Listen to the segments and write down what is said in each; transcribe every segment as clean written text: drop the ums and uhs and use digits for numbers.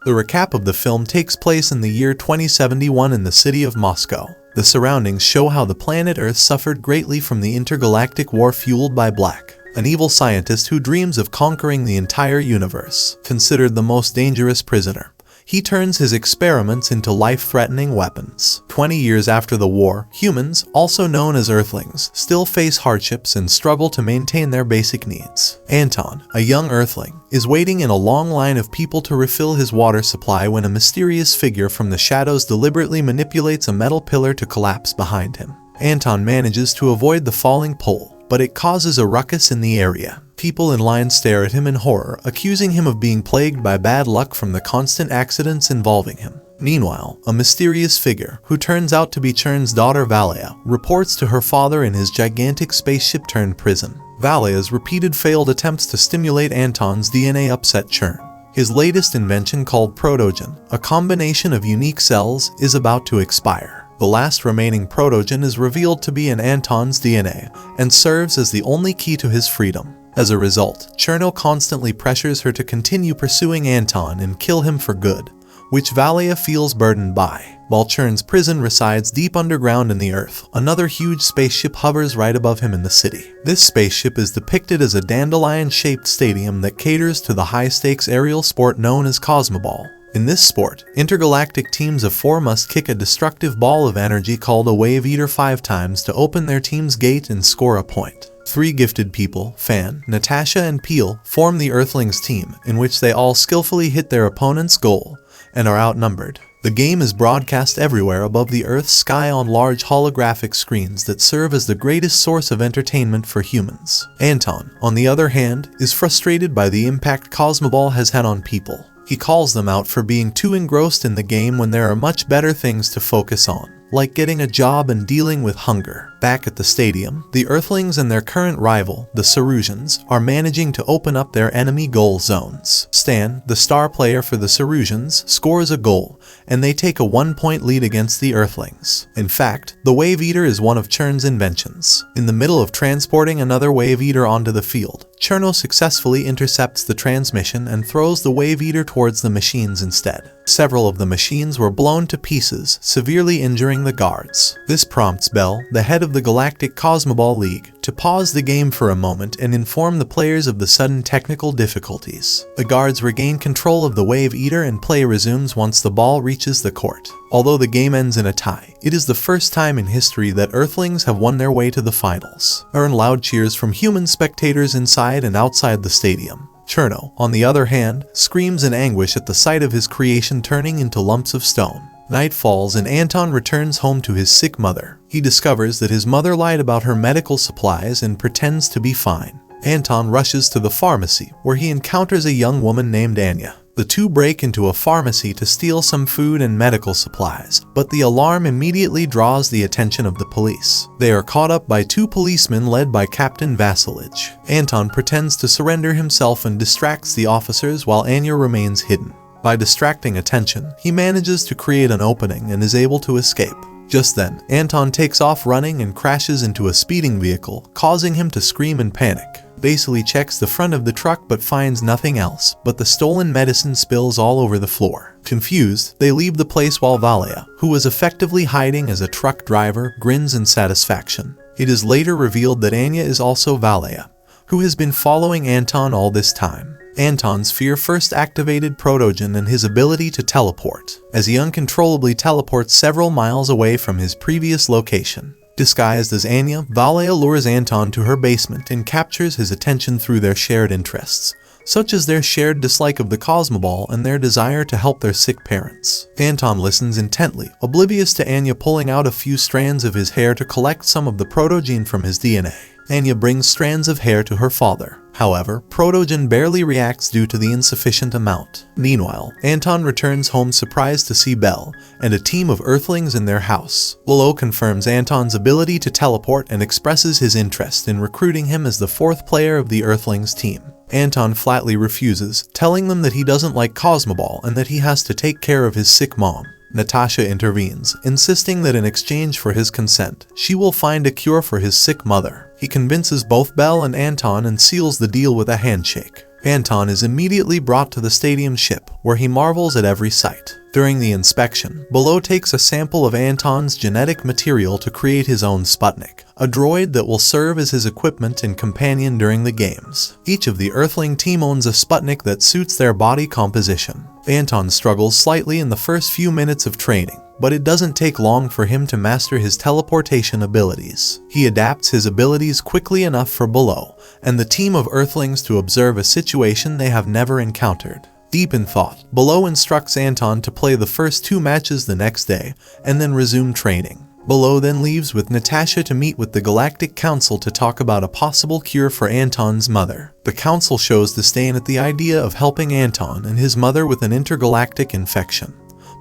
The recap of the film takes place in the year 2071 in the city of Moscow. The surroundings show how the planet Earth suffered greatly from the intergalactic war fueled by Black, an evil scientist who dreams of conquering the entire universe. Considered the most dangerous prisoner, he turns his experiments into life-threatening weapons. 20 years after the war, humans, also known as Earthlings, still face hardships and struggle to maintain their basic needs. Anton, a young Earthling, is waiting in a long line of people to refill his water supply when a mysterious figure from the shadows deliberately manipulates a metal pillar to collapse behind him. Anton manages to avoid the falling pole, but it causes a ruckus in the area. People in line stare at him in horror, accusing him of being plagued by bad luck from the constant accidents involving him. Meanwhile, a mysterious figure, who turns out to be Chern's daughter Valia, reports to her father in his gigantic spaceship turned prison. Valia's repeated failed attempts to stimulate Anton's DNA upset Chern. His latest invention, called Protogen, a combination of unique cells, is about to expire. The last remaining protogen is revealed to be in Anton's DNA and serves as the only key to his freedom. As a result, Cherno constantly pressures her to continue pursuing Anton and kill him for good, which Valia feels burdened by. While Chern's prison resides deep underground in the Earth, another huge spaceship hovers right above him in the city. This spaceship is depicted as a dandelion-shaped stadium that caters to the high-stakes aerial sport known as cosmoball. In this sport, intergalactic teams of 4 must kick a destructive ball of energy called a wave eater 5 times to open their team's gate and score a point. 3 gifted people, Fan, Natasha, and Peel, form the Earthlings team, in which they all skillfully hit their opponent's goal and are outnumbered. The game is broadcast everywhere above the Earth's sky on large holographic screens that serve as the greatest source of entertainment for humans. Anton, on the other hand, is frustrated by the impact Cosmoball has had on people. He calls them out for being too engrossed in the game when there are much better things to focus on, like getting a job and dealing with hunger. Back at the stadium, the Earthlings and their current rival, the Ferocious, are managing to open up their enemy goal zones. Stan, the star player for the Ferocious, scores a goal, and they take a 1-point lead against the Earthlings. In fact, the Wave Eater is one of Chern's inventions. In the middle of transporting another Wave Eater onto the field, Cherno successfully intercepts the transmission and throws the Wave Eater towards the machines instead. Several of the machines were blown to pieces, severely injuring the guards. This prompts Bell, the head of the Galactic Cosmoball League, to pause the game for a moment and inform the players of the sudden technical difficulties. The guards regain control of the Wave Eater and play resumes once the ball reaches the court. Although the game ends in a tie, it is the first time in history that Earthlings have won their way to the finals. Earn loud cheers from human spectators inside and outside the stadium. Cherno, on the other hand, screams in anguish at the sight of his creation turning into lumps of stone. Night falls and Anton returns home to his sick mother. He discovers that his mother lied about her medical supplies and pretends to be fine. Anton rushes to the pharmacy, where he encounters a young woman named Anya. The two break into a pharmacy to steal some food and medical supplies, but the alarm immediately draws the attention of the police. They are caught up by 2 policemen led by Captain Vassilage. Anton pretends to surrender himself and distracts the officers while Anya remains hidden. By distracting attention, he manages to create an opening and is able to escape. Just then, Anton takes off running and crashes into a speeding vehicle, causing him to scream in panic. Vasily checks the front of the truck but finds nothing else, but the stolen medicine spills all over the floor. Confused, they leave the place while Valia, who was effectively hiding as a truck driver, grins in satisfaction. It is later revealed that Anya is also Valia, who has been following Anton all this time. Anton's fear first activated Protogen and his ability to teleport, as he uncontrollably teleports several miles away from his previous location. Disguised as Anya, Valia lures Anton to her basement and captures his attention through their shared interests, such as their shared dislike of the Cosmoball and their desire to help their sick parents. Anton listens intently, oblivious to Anya pulling out a few strands of his hair to collect some of the Protogene from his DNA. Anya brings strands of hair to her father. However, Protogen barely reacts due to the insufficient amount. Meanwhile, Anton returns home surprised to see Belle and a team of Earthlings in their house. Lolo confirms Anton's ability to teleport and expresses his interest in recruiting him as the 4th player of the Earthlings team. Anton flatly refuses, telling them that he doesn't like Cosmoball and that he has to take care of his sick mom. Natasha intervenes, insisting that in exchange for his consent, she will find a cure for his sick mother. He convinces both Belle and Anton and seals the deal with a handshake. Anton is immediately brought to the stadium ship, where he marvels at every sight. During the inspection, Below takes a sample of Anton's genetic material to create his own Sputnik, a droid that will serve as his equipment and companion during the games. Each of the Earthling team owns a Sputnik that suits their body composition. Anton struggles slightly in the first few minutes of training, but it doesn't take long for him to master his teleportation abilities. He adapts his abilities quickly enough for Below and the team of Earthlings to observe a situation they have never encountered. Deep in thought, Below instructs Anton to play the first 2 matches the next day and then resume training. Below then leaves with Natasha to meet with the Galactic Council to talk about a possible cure for Anton's mother. The council shows disdain at the idea of helping Anton and his mother with an intergalactic infection,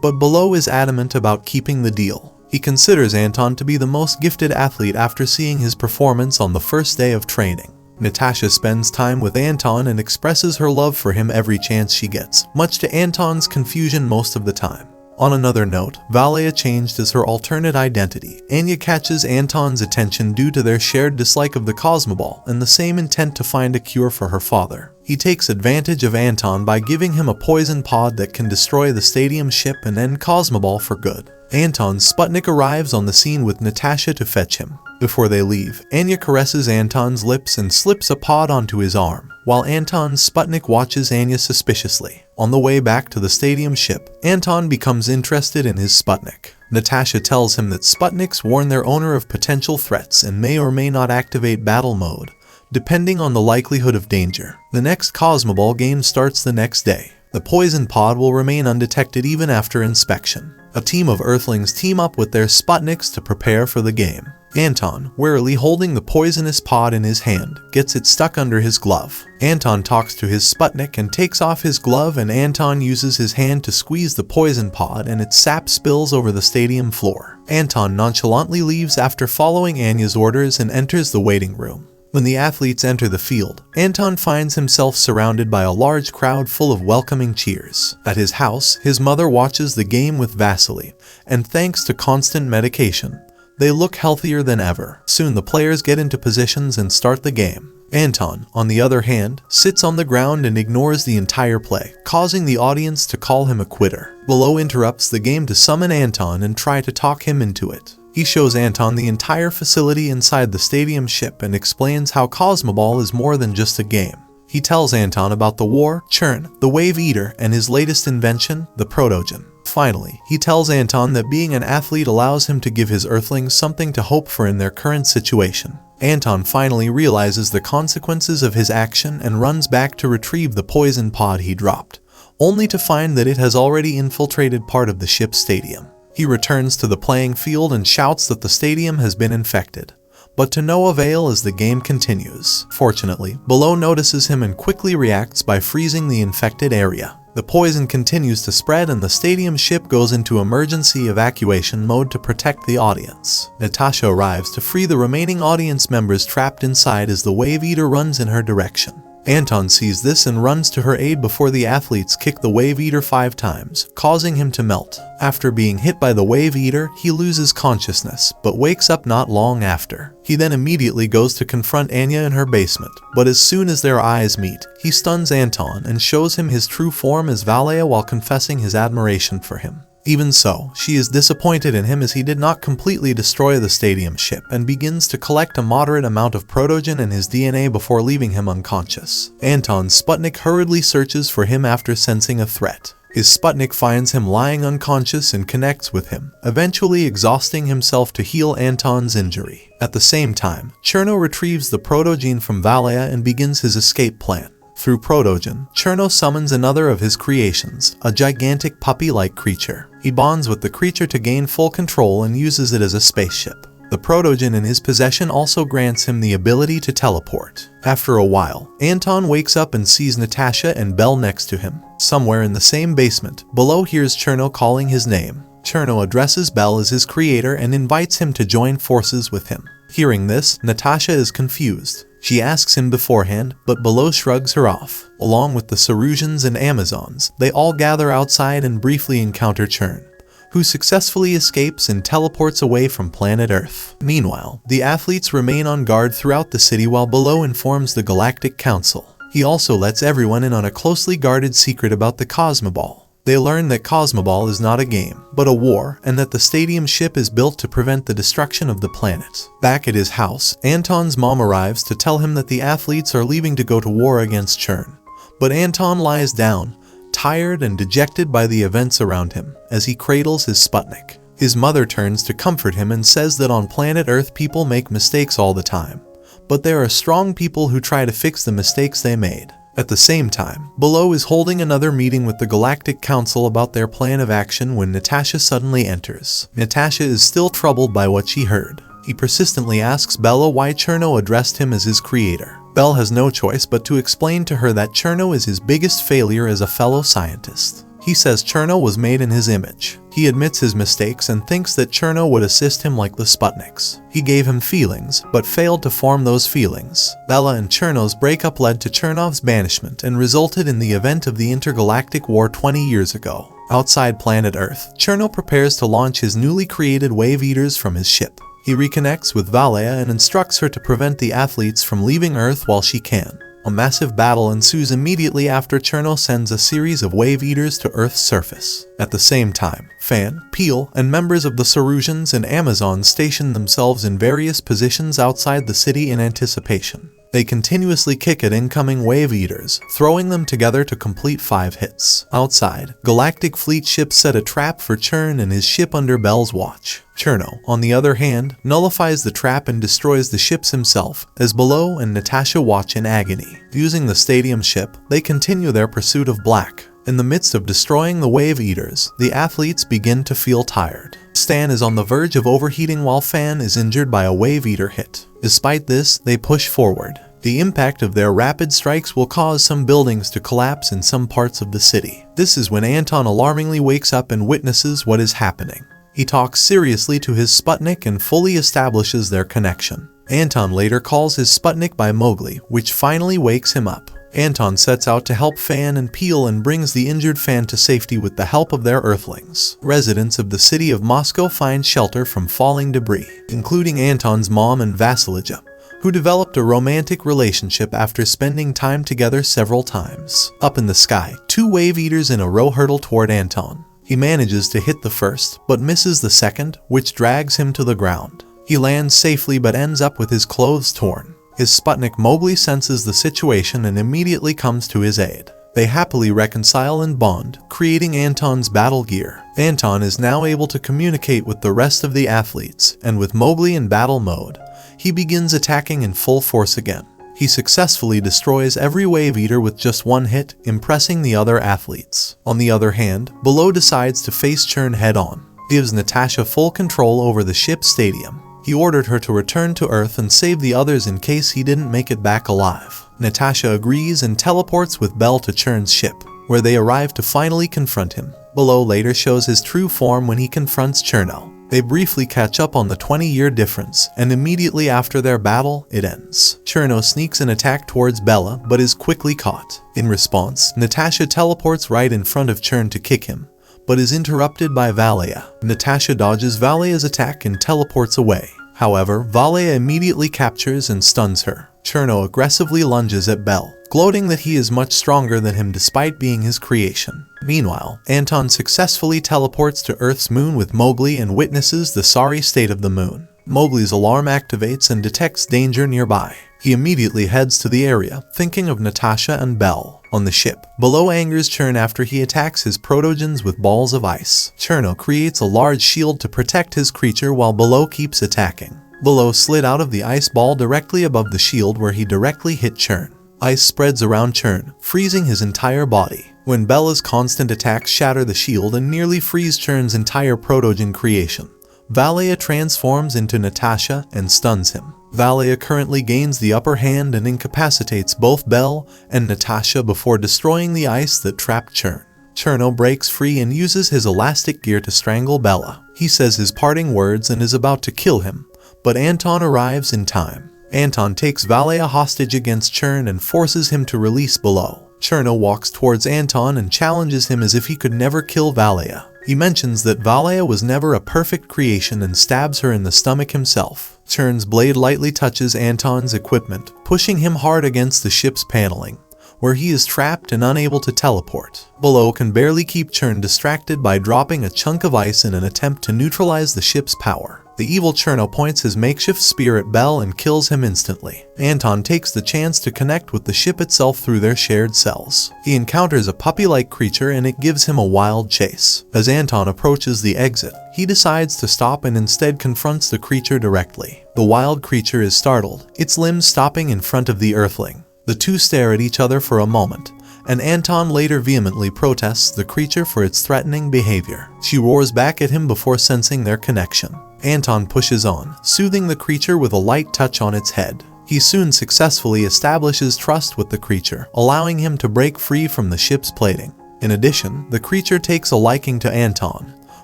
but Below is adamant about keeping the deal. He considers Anton to be the most gifted athlete after seeing his performance on the first day of training. Natasha spends time with Anton and expresses her love for him every chance she gets, much to Anton's confusion most of the time. On another note, Valea changed as her alternate identity. Anya catches Anton's attention due to their shared dislike of the cosmoball and the same intent to find a cure for her father. He takes advantage of Anton by giving him a poison pod that can destroy the stadium ship and end cosmoball for good. Anton's Sputnik arrives on the scene with Natasha to fetch him. Before they leave, Anya caresses Anton's lips and slips a pod onto his arm, while Anton's Sputnik watches Anya suspiciously. On the way back to the stadium ship, Anton becomes interested in his Sputnik. Natasha tells him that Sputniks warn their owner of potential threats and may or may not activate battle mode, depending on the likelihood of danger. The next Cosmoball game starts the next day. The poison pod will remain undetected even after inspection. A team of Earthlings team up with their Sputniks to prepare for the game. Anton, warily holding the poisonous pod in his hand, gets it stuck under his glove. Anton talks to his Sputnik and takes off his glove, and Anton uses his hand to squeeze the poison pod and its sap spills over the stadium floor. Anton nonchalantly leaves after following Anya's orders and enters the waiting room. When the athletes enter the field, Anton finds himself surrounded by a large crowd full of welcoming cheers. At his house, his mother watches the game with Vasily, and thanks to constant medication, they look healthier than ever. Soon the players get into positions and start the game. Anton, on the other hand, sits on the ground and ignores the entire play, causing the audience to call him a quitter. Below interrupts the game to summon Anton and try to talk him into it. He shows Anton the entire facility inside the stadium ship and explains how Cosmoball is more than just a game. He tells Anton about the war, Churn, the Wave Eater, and his latest invention, the Protogen. Finally, he tells Anton that being an athlete allows him to give his Earthlings something to hope for in their current situation. Anton finally realizes the consequences of his action and runs back to retrieve the poison pod he dropped, only to find that it has already infiltrated part of the ship's stadium. He returns to the playing field and shouts that the stadium has been infected, but to no avail as the game continues. Fortunately, Below notices him and quickly reacts by freezing the infected area. The poison continues to spread and the stadium ship goes into emergency evacuation mode to protect the audience. Natasha arrives to free the remaining audience members trapped inside as the Wave Eater runs in her direction. Anton sees this and runs to her aid before the athletes kick the Wave Eater 5 times, causing him to melt. After being hit by the Wave Eater, he loses consciousness, but wakes up not long after. He then immediately goes to confront Anya in her basement, but as soon as their eyes meet, he stuns Anton and shows him his true form as Valea while confessing his admiration for him. Even so, she is disappointed in him as he did not completely destroy the stadium ship and begins to collect a moderate amount of protogen in his DNA before leaving him unconscious. Anton's Sputnik hurriedly searches for him after sensing a threat. His Sputnik finds him lying unconscious and connects with him, eventually exhausting himself to heal Anton's injury. At the same time, Cherno retrieves the protogene from Valea and begins his escape plan. Through Protogen, Cherno summons another of his creations, a gigantic puppy-like creature. He bonds with the creature to gain full control and uses it as a spaceship. The Protogen in his possession also grants him the ability to teleport. After a while, Anton wakes up and sees Natasha and Belle next to him. Somewhere in the same basement, Below hears Cherno calling his name. Cherno addresses Belle as his creator and invites him to join forces with him. Hearing this, Natasha is confused. She asks him beforehand, but Below shrugs her off. Along with the Ferocious and Amazons, they all gather outside and briefly encounter Churn, who successfully escapes and teleports away from planet Earth. Meanwhile, the athletes remain on guard throughout the city while Below informs the Galactic Council. He also lets everyone in on a closely guarded secret about the cosmoball. They learn that cosmoball is not a game, but a war, and that the stadium ship is built to prevent the destruction of the planet. Back at his house, Anton's mom arrives to tell him that the athletes are leaving to go to war against Churn. But Anton lies down, tired and dejected by the events around him, as he cradles his Sputnik. His mother turns to comfort him and says that on planet Earth people make mistakes all the time, but there are strong people who try to fix the mistakes they made. At the same time, Below is holding another meeting with the Galactic Council about their plan of action when Natasha suddenly enters. Natasha is still troubled by what she heard. He persistently asks Bella why Cherno addressed him as his creator. Belle has no choice but to explain to her that Cherno is his biggest failure as a fellow scientist. He says Cherno was made in his image. He admits his mistakes and thinks that Cherno would assist him like the Sputniks. He gave him feelings, but failed to form those feelings. Bella and Cherno's breakup led to Chernov's banishment and resulted in the event of the intergalactic war 20 years ago. Outside planet Earth, Cherno prepares to launch his newly created wave eaters from his ship. He reconnects with Valea and instructs her to prevent the athletes from leaving Earth while she can. A massive battle ensues immediately after Cherno sends a series of wave eaters to Earth's surface. At the same time, Fan, Peel, and members of the Sarusians and Amazons station themselves in various positions outside the city in anticipation. They continuously kick at incoming wave eaters, throwing them together to complete 5 hits. Outside, Galactic Fleet ships set a trap for Churn and his ship under Bell's watch. Cherno, on the other hand, nullifies the trap and destroys the ships himself, as Below and Natasha watch in agony. Using the stadium ship, they continue their pursuit of Black. In the midst of destroying the wave eaters, the athletes begin to feel tired. Stan is on the verge of overheating while Fan is injured by a wave eater hit. Despite this, they push forward. The impact of their rapid strikes will cause some buildings to collapse in some parts of the city. This is when Anton alarmingly wakes up and witnesses what is happening. He talks seriously to his Sputnik and fully establishes their connection. Anton later calls his Sputnik by Mowgli, which finally wakes him up. Anton sets out to help Fan and Peel and brings the injured Fan to safety with the help of their Earthlings. Residents of the city of Moscow find shelter from falling debris, including Anton's mom and Vasilija, who developed a romantic relationship after spending time together several times. Up in the sky, 2 wave eaters in a row hurtle toward Anton. He manages to hit the first, but misses the second, which drags him to the ground. He lands safely but ends up with his clothes torn. His Sputnik Mowgli senses the situation and immediately comes to his aid. They happily reconcile and bond, creating Anton's battle gear. Anton is now able to communicate with the rest of the athletes, and with Mowgli in battle mode, he begins attacking in full force again. He successfully destroys every wave eater with just 1 hit, impressing the other athletes. On the other hand, Below decides to face Churn head-on. Gives Natasha full control over the ship's stadium. He ordered her to return to Earth and save the others in case he didn't make it back alive. Natasha agrees and teleports with Belle to Churn's ship, where they arrive to finally confront him. Below later shows his true form when he confronts Cherno. They briefly catch up on the 20-year difference, and immediately after their battle, it ends. Cherno sneaks an attack towards Bella, but is quickly caught. In response, Natasha teleports right in front of Churn to kick him, but is interrupted by Valea. Natasha dodges Valea's attack and teleports away. However, Valea immediately captures and stuns her. Cherno aggressively lunges at Belle, gloating that he is much stronger than him despite being his creation. Meanwhile, Anton successfully teleports to Earth's moon with Mowgli and witnesses the sorry state of the moon. Mowgli's alarm activates and detects danger nearby. He immediately heads to the area, thinking of Natasha and Belle. On the ship, Below angers Churn after he attacks his protogens with balls of ice. Cherno creates a large shield to protect his creature while Below keeps attacking. Below slid out of the ice ball directly above the shield where he directly hit Churn. Ice spreads around Churn, freezing his entire body. When Bella's constant attacks shatter the shield and nearly freeze Churn's entire protogen creation, Valea transforms into Natasha and stuns him. Valea currently gains the upper hand and incapacitates both Belle and Natasha before destroying the ice that trapped Churn. Cherno breaks free and uses his elastic gear to strangle Bella. He says his parting words and is about to kill him, but Anton arrives in time. Anton takes Valea hostage against Churn and forces him to release Below. Cherno walks towards Anton and challenges him as if he could never kill Valea. He mentions that Valea was never a perfect creation and stabs her in the stomach himself. Churn's blade lightly touches Anton's equipment, pushing him hard against the ship's paneling, where he is trapped and unable to teleport. Below can barely keep Churn distracted by dropping a chunk of ice in an attempt to neutralize the ship's power. The evil Cherno points his makeshift spear at Bell and kills him instantly. Anton takes the chance to connect with the ship itself through their shared cells. He encounters a puppy-like creature and it gives him a wild chase. As Anton approaches the exit, he decides to stop and instead confronts the creature directly. The wild creature is startled, its limbs stopping in front of the Earthling. The two stare at each other for a moment, and Anton later vehemently protests the creature for its threatening behavior. She roars back at him before sensing their connection. Anton pushes on, soothing the creature with a light touch on its head. He soon successfully establishes trust with the creature, allowing him to break free from the ship's plating. In addition, the creature takes a liking to Anton,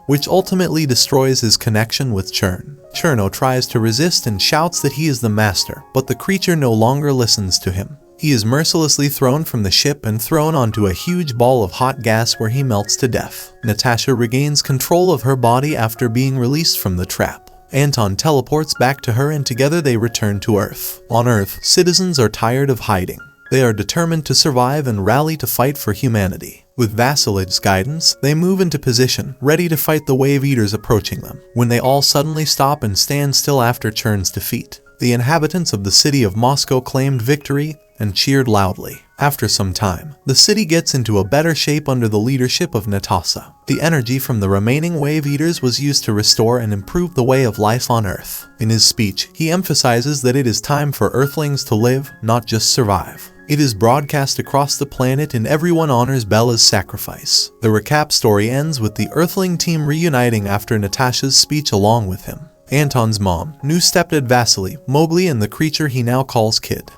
which ultimately destroys his connection with Churn. Cherno tries to resist and shouts that he is the master, but the creature no longer listens to him. He is mercilessly thrown from the ship and thrown onto a huge ball of hot gas where he melts to death. Natasha regains control of her body after being released from the trap. Anton teleports back to her and together they return to Earth. On Earth, citizens are tired of hiding. They are determined to survive and rally to fight for humanity. With Vasilij's guidance, they move into position, ready to fight the Wave Eaters approaching them, when they all suddenly stop and stand still after Churn's defeat. The inhabitants of the city of Moscow claimed victory and cheered loudly. After some time, the city gets into a better shape under the leadership of Natasha. The energy from the remaining Wave Eaters was used to restore and improve the way of life on Earth. In his speech, he emphasizes that it is time for Earthlings to live, not just survive. It is broadcast across the planet and everyone honors Bella's sacrifice. The recap story ends with the Earthling team reuniting after Natasha's speech along with him. Anton's mom, new stepdad Vasily, Mowgli and the creature he now calls Kid.